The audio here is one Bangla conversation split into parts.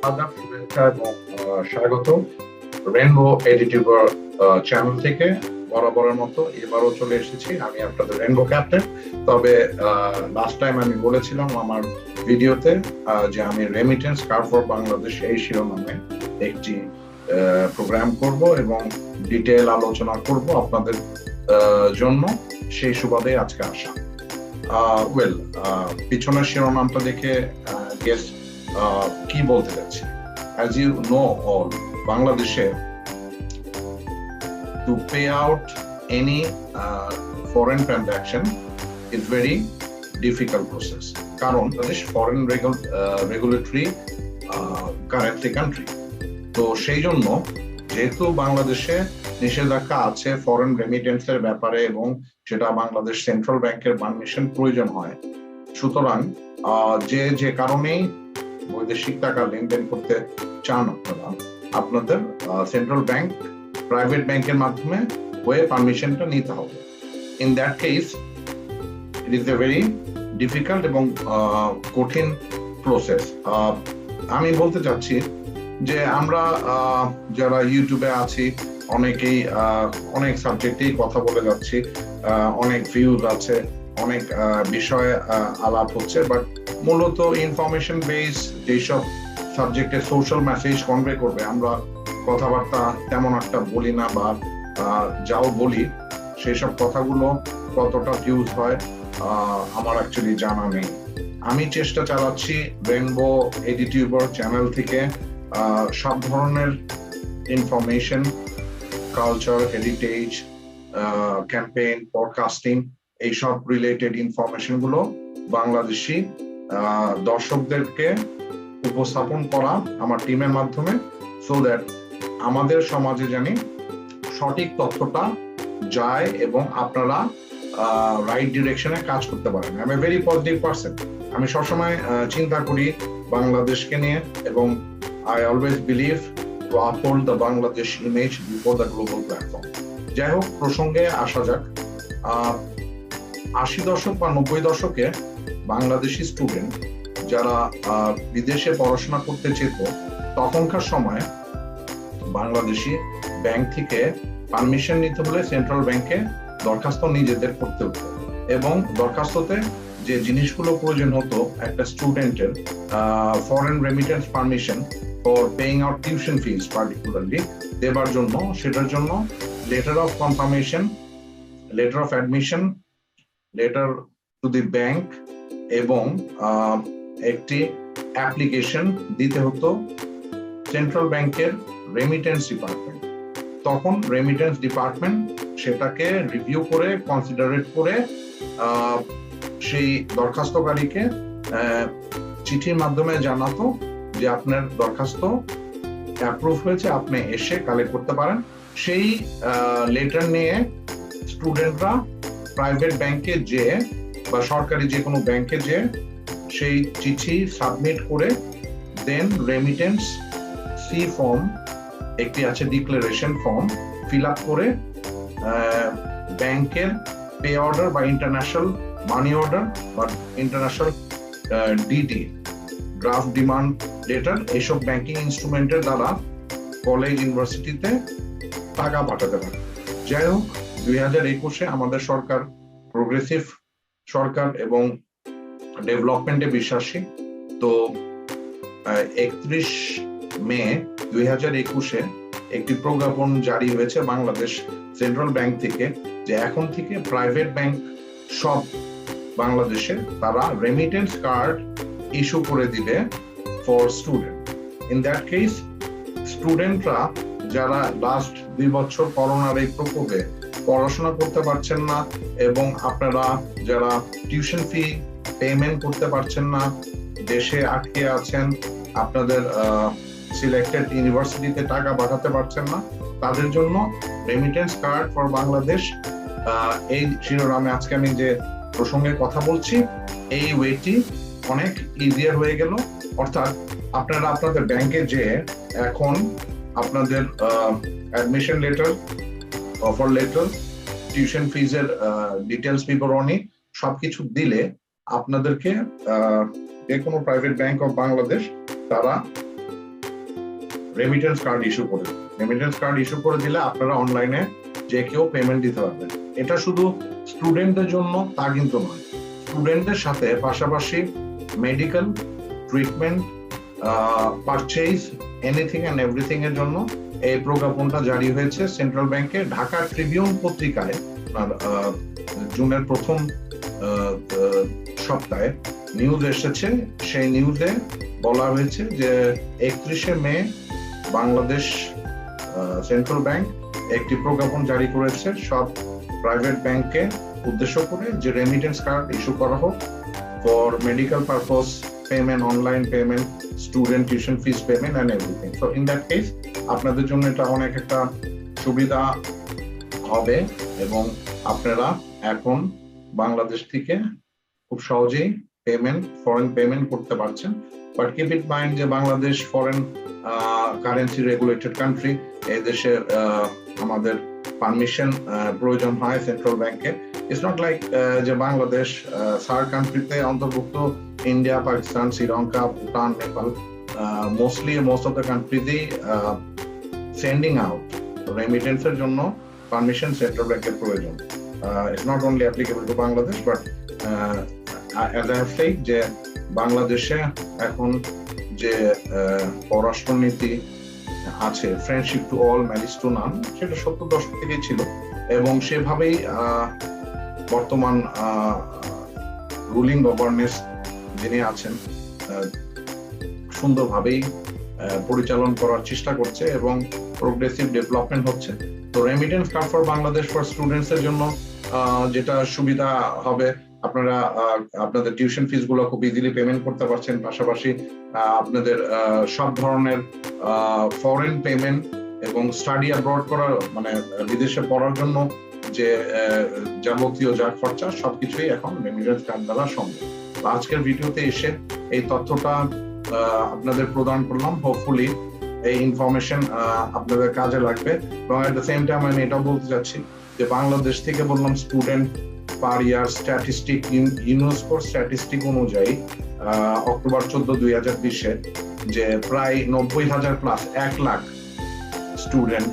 আদাব, শুভেচ্ছা এবং স্বাগত রেনবো এডিটিভার চ্যানেল থেকে। বরাবরের মতো এবারও চলে এসেছি আমি, আপনাদের রেনবো ক্যাপ্টেন। তবে লাস্ট টাইম আমি বলেছিলাম আমার ভিডিওতে যে আমি রেমিটেন্স কার্ড ফর বাংলাদেশ এই শিরোনামে একটি প্রোগ্রাম করব এবং ডিটেল আলোচনা করব আপনাদের জন্য। সেই সুবাদে আজকে আসা। ওয়েল, পিছনের শিরোনামটা দেখে গেস কি বলতে যাচ্ছি। As you know all, বাংলাদেশে to pay out any foreign transaction is very difficult process, কারণ Bangladesh foreign regulatory currency country. তো সেই জন্য যেহেতু বাংলাদেশে নিষেধাজ্ঞা আছে ফরেন রেমিটেন্সের ব্যাপারে এবং সেটা বাংলাদেশ সেন্ট্রাল ব্যাংকের পারমিশন প্রয়োজন হয়, সুতরাং যে কারণেই বৈদেশিক টাকা লেনদেন করতে চান আপনারা, আপনাদের সেন্ট্রাল ব্যাংক প্রাইভেট ব্যাংকের মাধ্যমে হয়ে পারমিশনটা নিতে হবে। In that case it is a very difficult এবং কঠিন প্রসেস। আমি বলতে চাচ্ছি যে আমরা যারা ইউটিউবে আছি অনেকেই অনেক সাবজেক্টেই কথা বলে যাচ্ছি, অনেক ভিউজ আছে, অনেক বিষয়ে আলাপ হচ্ছে, বাট মূলত ইনফরমেশন বেস যেসব সাবজেক্টে সোশ্যাল মেসেজ কনভে করবে আমরা কথাবার্তা তেমন একটা বলি না, বা যাও বলি সেই সব কথাগুলো কতটা ভিউজ হয় আমার অ্যাকচুয়ালি জানা নেই। আমি চেষ্টা চালাচ্ছি রেনবো এডিটিউবার চ্যানেল থেকে সব ধরনের information, culture, heritage, campaign, podcasting, এইসব রিলেটেড ইনফরমেশন গুলো বাংলাদেশি দর্শকদেরকে উপস্থাপন করা আমার টিমের মাধ্যমে, সো দ্যাট আমাদের সমাজে জানি সঠিক তথ্যটা যায় এবং আপনারা রাইট ডিরেকশনে কাজ করতে পারেন। I M a very positive person. আমি সবসময় চিন্তা করি বাংলাদেশকে নিয়ে এবং I always believe two uphold the Bangladesh image before the global platform. যাই হোক, প্রসঙ্গে আসা যাক। 80 দশক বা 90 দশকে বাংলাদেশি স্টুডেন্ট যারা বিদেশে পড়াশোনা করতে যেত, তখনকার সময় বাংলাদেশি ব্যাংক থেকে পারমিশন নিতে হলে সেন্ট্রাল ব্যাংকে দরখাস্ত নিজেদের করতে হতো এবং দরখাস্ততে যে জিনিসগুলো প্রয়োজন হতো একটা স্টুডেন্টের foreign remittance permission for paying out tuition fees particularly দেবার জন্য, সেটার জন্য letter of confirmation, letter of admission, letter to the bank এবং একটি অ্যাপ্লিকেশন দিতে হতো সেন্ট্রাল ব্যাংকের রেমিটেন্স ডিপার্টমেন্ট। তখন রেমিটেন্স ডিপার্টমেন্ট সেটাকে রিভিউ করে, কনসিডারেট করে সেই দরখাস্তকারীকে চিঠির মাধ্যমে জানাতো যে আপনার দরখাস্ত অ্যাপ্রুভ হয়েছে, আপনি এসে কালেক্ট করতে পারেন। সেই লেটার নিয়ে স্টুডেন্টরা প্রাইভেট ব্যাংকে যে বা সরকারি যে কোনো ব্যাংকে যে সেই চিঠি সাবমিট করে দেন রেমিটেন্স সি ফর্ম একটি আছে, ডিক্লারেশন ফর্ম ফিল আপ করে ব্যাংকের পে অর্ডার বা ইন্টারন্যাশনাল মানি অর্ডার বা international DD, draft demand letter, এইসব ব্যাংকিং ইনস্ট্রুমেন্টের দ্বারা কলেজ ইউনিভার্সিটিতে টাকা পাঠাতে পারে। যাই হোক, 2021-এ আমাদের সরকার প্রোগ্রেসিভ সরকার এবং ডেভেলপমেন্টে বিশ্বাসী। তো 31 মে 2021-এ একটি প্রজ্ঞাপন জারি হয়েছে বাংলাদেশ সেন্ট্রাল ব্যাংক থেকে যে এখন থেকে প্রাইভেট ব্যাংক সব বাংলাদেশে তারা রেমিটেন্স কার্ড ইস্যু করে দিবে for student. In that case স্টুডেন্টরা যারা লাস্ট 2 বছর করোনার এই প্রকোপে পড়াশোনা করতে পারছেন না এবং আপনারা যারা টিউশন ফি পেমেন্ট করতে পারছেন না, দেশে আটকে আছেন, আপনাদের সিলেক্টেড ইউনিভার্সিটিতে টাকা পাঠাতে পারছেন না, তাদের জন্য রেমিটেন্স কার্ড ফর বাংলাদেশ এই শিরোনামে আজকে আমি যে প্রসঙ্গে কথা বলছি, এই ওয়েটি অনেক ইজিয়ার হয়ে গেল। অর্থাৎ আপনারা আপনাদের ব্যাংকে যে এখন আপনাদের admission letter, offer letter, tuition ফিজের ডিটেলস বিবরণী সবকিছু দিলে আপনাদেরকে যে কোনো প্রাইভেট ব্যাংক অফ বাংলাদেশ তারা রেমিটেন্স কার্ড ইস্যু করে দিন। রেমিটেন্স কার্ড ইস্যু করে দিলে আপনারা অনলাইনে যে কেউ পেমেন্ট দিতে পারবেন। এটা শুধু স্টুডেন্টদের জন্য তা কিন্তু নয়, স্টুডেন্টদের সাথে পাশাপাশি medical treatment, purchase, anything and everything এর জন্য এই প্রজ্ঞাপনটা জারি হয়েছে সেন্ট্রাল ব্যাংকে। ঢাকা ট্রিবিউন পত্রিকায় জুনের প্রথম সপ্তাহে নিউজ এসেছে। সেই নিউজে বলা হয়েছে যে 31শে মে বাংলাদেশ সেন্ট্রাল ব্যাংক একটি প্রজ্ঞাপন জারি করেছে সব প্রাইভেট ব্যাংকে উদ্দেশ্য করে, যে রেমিটেন্স কার্ড ইস্যু করা হোক for medical purpose payment, online payment, student tuition fees payment and everything. So in that case আপনাদের জন্য এটা অনেক একটা সুবিধা হবে এবং আপনারা এখন বাংলাদেশ থেকে খুব সহজেই পেমেন্ট, ফরেন পেমেন্ট করতে পারছেন। বাট কিপ ইট মাইন্ড যে Bangladesh foreign currency regulated country, এই দেশে আমাদের পারমিশন প্রয়োজন হয় সেন্ট্রাল ব্যাংকে। ইটস নট লাইক যে বাংলাদেশ সার্ক কান্ট্রিতে অন্তর্ভুক্ত, India, Pakistan, Sri Lanka, Bhutan, Nepal, most of the কান্ট্রিজেই সেন্ডিং আউট রেমিটেন্সের জন্য পারমিশন সেন্ট্রাল ব্যাংকের প্রয়োজন। It's not only applicable to Bangladesh, but as I have said যে বাংলাদেশে এখন যে পররাষ্ট্রনীতি আছে, friendship to all, malice to none, সেটা 70 দশক থেকেই ছিল এবং সেভাবেই বর্তমান রুলিং গভর্নেন্স যিনি আছেন সুন্দরভাবেই পরিচালন করার চেষ্টা করছে এবং প্রোগ্রেসিভ ডেভেলপমেন্ট হচ্ছে। তো remittance card for Bangladesh for students এর জন্য যেটা সুবিধা হবে, আপনারা আপনাদের টিউশন ফিস গুলো খুব ইজিলি পেমেন্ট করতে পারছেন, পাশাপাশি আপনাদের সব ধরনের ফরেন পেমেন্ট এবং স্টাডি অ্যাব্রড করার, মানে বিদেশে পড়ার জন্য যে যাবতীয় যা খরচা সবকিছুই এখন রেমিটেন্স কার্ড দ্বারা সম্ভব। আজকের ভিডিওতে এসে এই তথ্যটা আপনাদের প্রদান করলাম। হোপফুলি এই ইনফরমেশন আপনাদের কাজে লাগবে এবং এট দ্য সেম টাইম আমি এটাও বলতে চাচ্ছি যে বাংলাদেশ থেকে বললাম স্টুডেন্ট পার ইয়ার স্ট্যাটিস্টিক, ইউনেস্কোর স্ট্যাটিস্টিক অনুযায়ী অক্টোবর 14, 2020 যে প্রায় 90,000 প্লাস 1 লাখ স্টুডেন্ট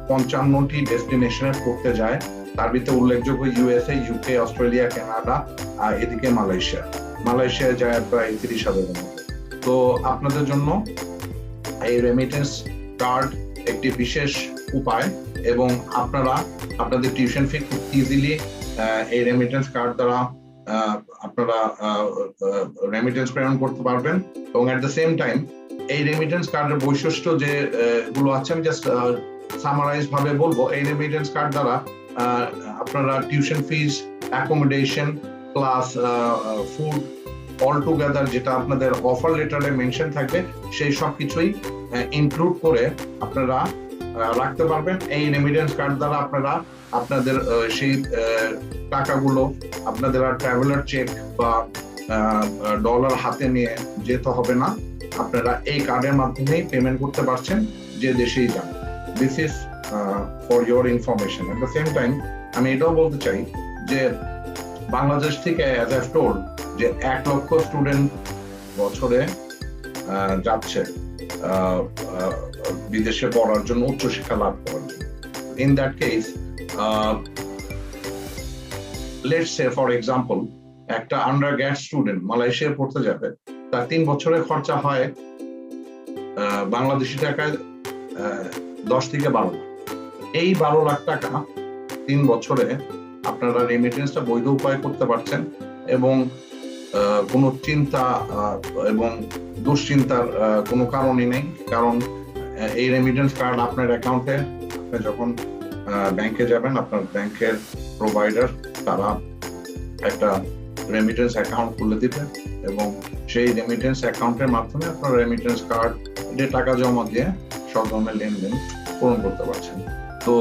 55টি ডেস্টিনেশনে পড়তে যায়। তার ভিতরে উল্লেখযোগ্য ইউএসএ, ইউকে, অস্ট্রেলিয়া, কানাডা, আর এদিকে মালয়েশিয়া যায় প্রায় 30,000-এর মতো। তো আপনাদের জন্য এই রেমিটেন্স কার্ড একটি বিশেষ উপায় এবং আপনারা আপনাদের টিউশন ফি খুব ইজিলি এই রেমিটেন্স কার্ড দ্বারা আপনারা রেমিটেন্স প্রেরণ করতে পারবেন এবং এট দ্য সেম টাইম এই রেমিটেন্স কার্ডের বৈশিষ্ট্য যে গুলো আছে আমি জাস্ট সামারাইজ ভাবে বলবো। এই রেমিটেন্স কার্ড দ্বারা আপনারা tuition fees, accommodation plus food all together, যেটা আপনাদের অফার লেটারে মেনশন থাকবে, সেই সব কিছুই ইনক্লুড করে আপনারা রাখতে পারবেন। এই রেমিটেন্স কার্ড দ্বারা আপনারা আপনাদের সেই টাকাগুলো আপনাদের আর ট্রাভেলার চেক বা ডলার হাতে নিয়ে যেতে হবে না, আপনারা এই কার্ডের মাধ্যমেই পেমেন্ট করতে পারছেন যে দেশেই যান। This is for your information. At the same time আমি এটাও বলতে চাই যে বাংলাদেশ থেকে অ্যাজ আই টোল্ড যে 1 লক্ষ স্টুডেন্ট বছরে যাচ্ছে বিদেশে পড়ার জন্য, উচ্চশিক্ষা লাভ করার জন্য। In that case let's say for example একটা আন্ডারগ্র্যাড স্টুডেন্ট মালয়েশিয়ায় পড়তে যাবে, তার 3 বছরের খরচা হয় বাংলাদেশি টাকায় 10 থেকে 12 লাখ। এই 12 লাখ টাকা 3 বছরে আপনারা রেমিটেন্সটা বৈধ উপায় করতে পারছেন এবং কোনো চিন্তা এবং দুশ্চিন্তার কোনো কারণই নেই, কারণ এই রেমিটেন্স কার্ড আপনার অ্যাকাউন্টে, আপনি যখন ব্যাংকে যাবেন আপনার ব্যাংকের প্রোভাইডার তারা একটা রেমিটেন্স অ্যাকাউন্ট খুলে দিবেন এবং সেই রেমিটেন্স অ্যাকাউন্টের মাধ্যমে আপনার রেমিটেন্স কার্ড যে টাকা জমা দিয়ে সব ধরনের লেনদেন পূরণ করতে পারছেন। তো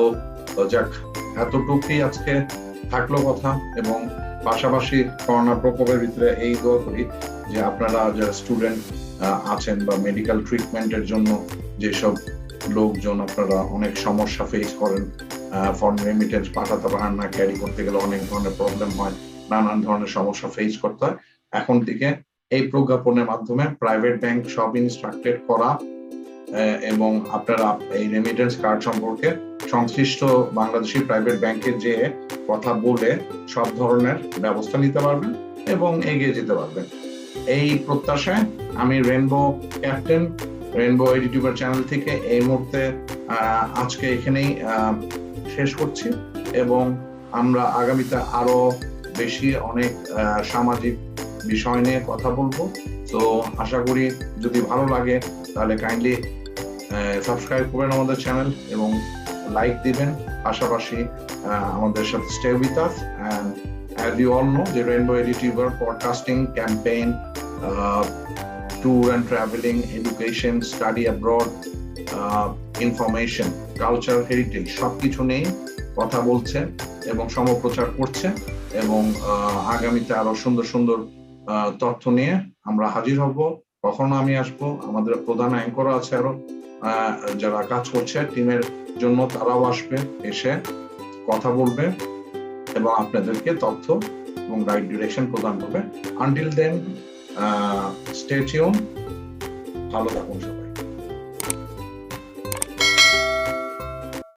যাক, এতটুকুই আজকে থাকলো কথা এবং পাশাপাশি করোনা প্রকোপের ভিতরে এই দোয়া করি যে আপনারা যারা স্টুডেন্ট আছেন বা মেডিকেল ট্রিটমেন্টের জন্য যেসব লোকজন আপনারা অনেক সমস্যা ফেস করেন, ফরেন রেমিটেন্স পাঠাতে পারেন না, ক্যারি করতে গেলে অনেক ধরনের প্রবলেম হয়, নানান ধরনের সমস্যা ফেস করতে হয়, এখন থেকে এই প্রজ্ঞাপনের মাধ্যমে প্রাইভেট ব্যাংক সব ইনস্ট্রাক্টেড করা এবং আপনারা এই রেমিটেন্স কার্ড সম্পর্কে সংশ্লিষ্ট বাংলাদেশি প্রাইভেট ব্যাংকে যে কথা বলে সব ধরনের ব্যবস্থা নিতে পারবেন এবং এগিয়ে যেতে পারবেন। এই প্রত্যাশায় আমি rainbow captain, rainbow YouTuber channel থেকে এই মুহূর্তে আজকে এখানেই শেষ করছি এবং আমরা আগামীতে আরো বেশি অনেক সামাজিক বিষয় নিয়ে কথা বলবো। তো আশা করি যদি ভালো লাগে তাহলে কাইন্ডলি সাবস্ক্রাইব করবেন আমাদের চ্যানেল এবং লাইক দিবেন, পাশাপাশি আমাদের সাথে stay with us. And as you all know, the Rainbow Edituber podcasting campaign, tour and traveling, education, study abroad, information, culture, heritage সবকিছু নিয়ে কথা বলছে এবং সমপ্রচার করছে এবং আগামীতে আরো সুন্দর সুন্দর তথ্য নিয়ে আমরা হাজির হব। কখনো আমি আসবো, আমাদের প্রধান অ্যাঙ্কর আছে আরো যারা কাজ করছে টিমের জন্য, তারাও আসবে, এসে কথা বলবে এবং আপনাদেরকে তথ্য এবং রাইট ডিরেকশন প্রদান করবে। আনটিল দেন স্টে টিউন, ভালো থাকুন সবাই।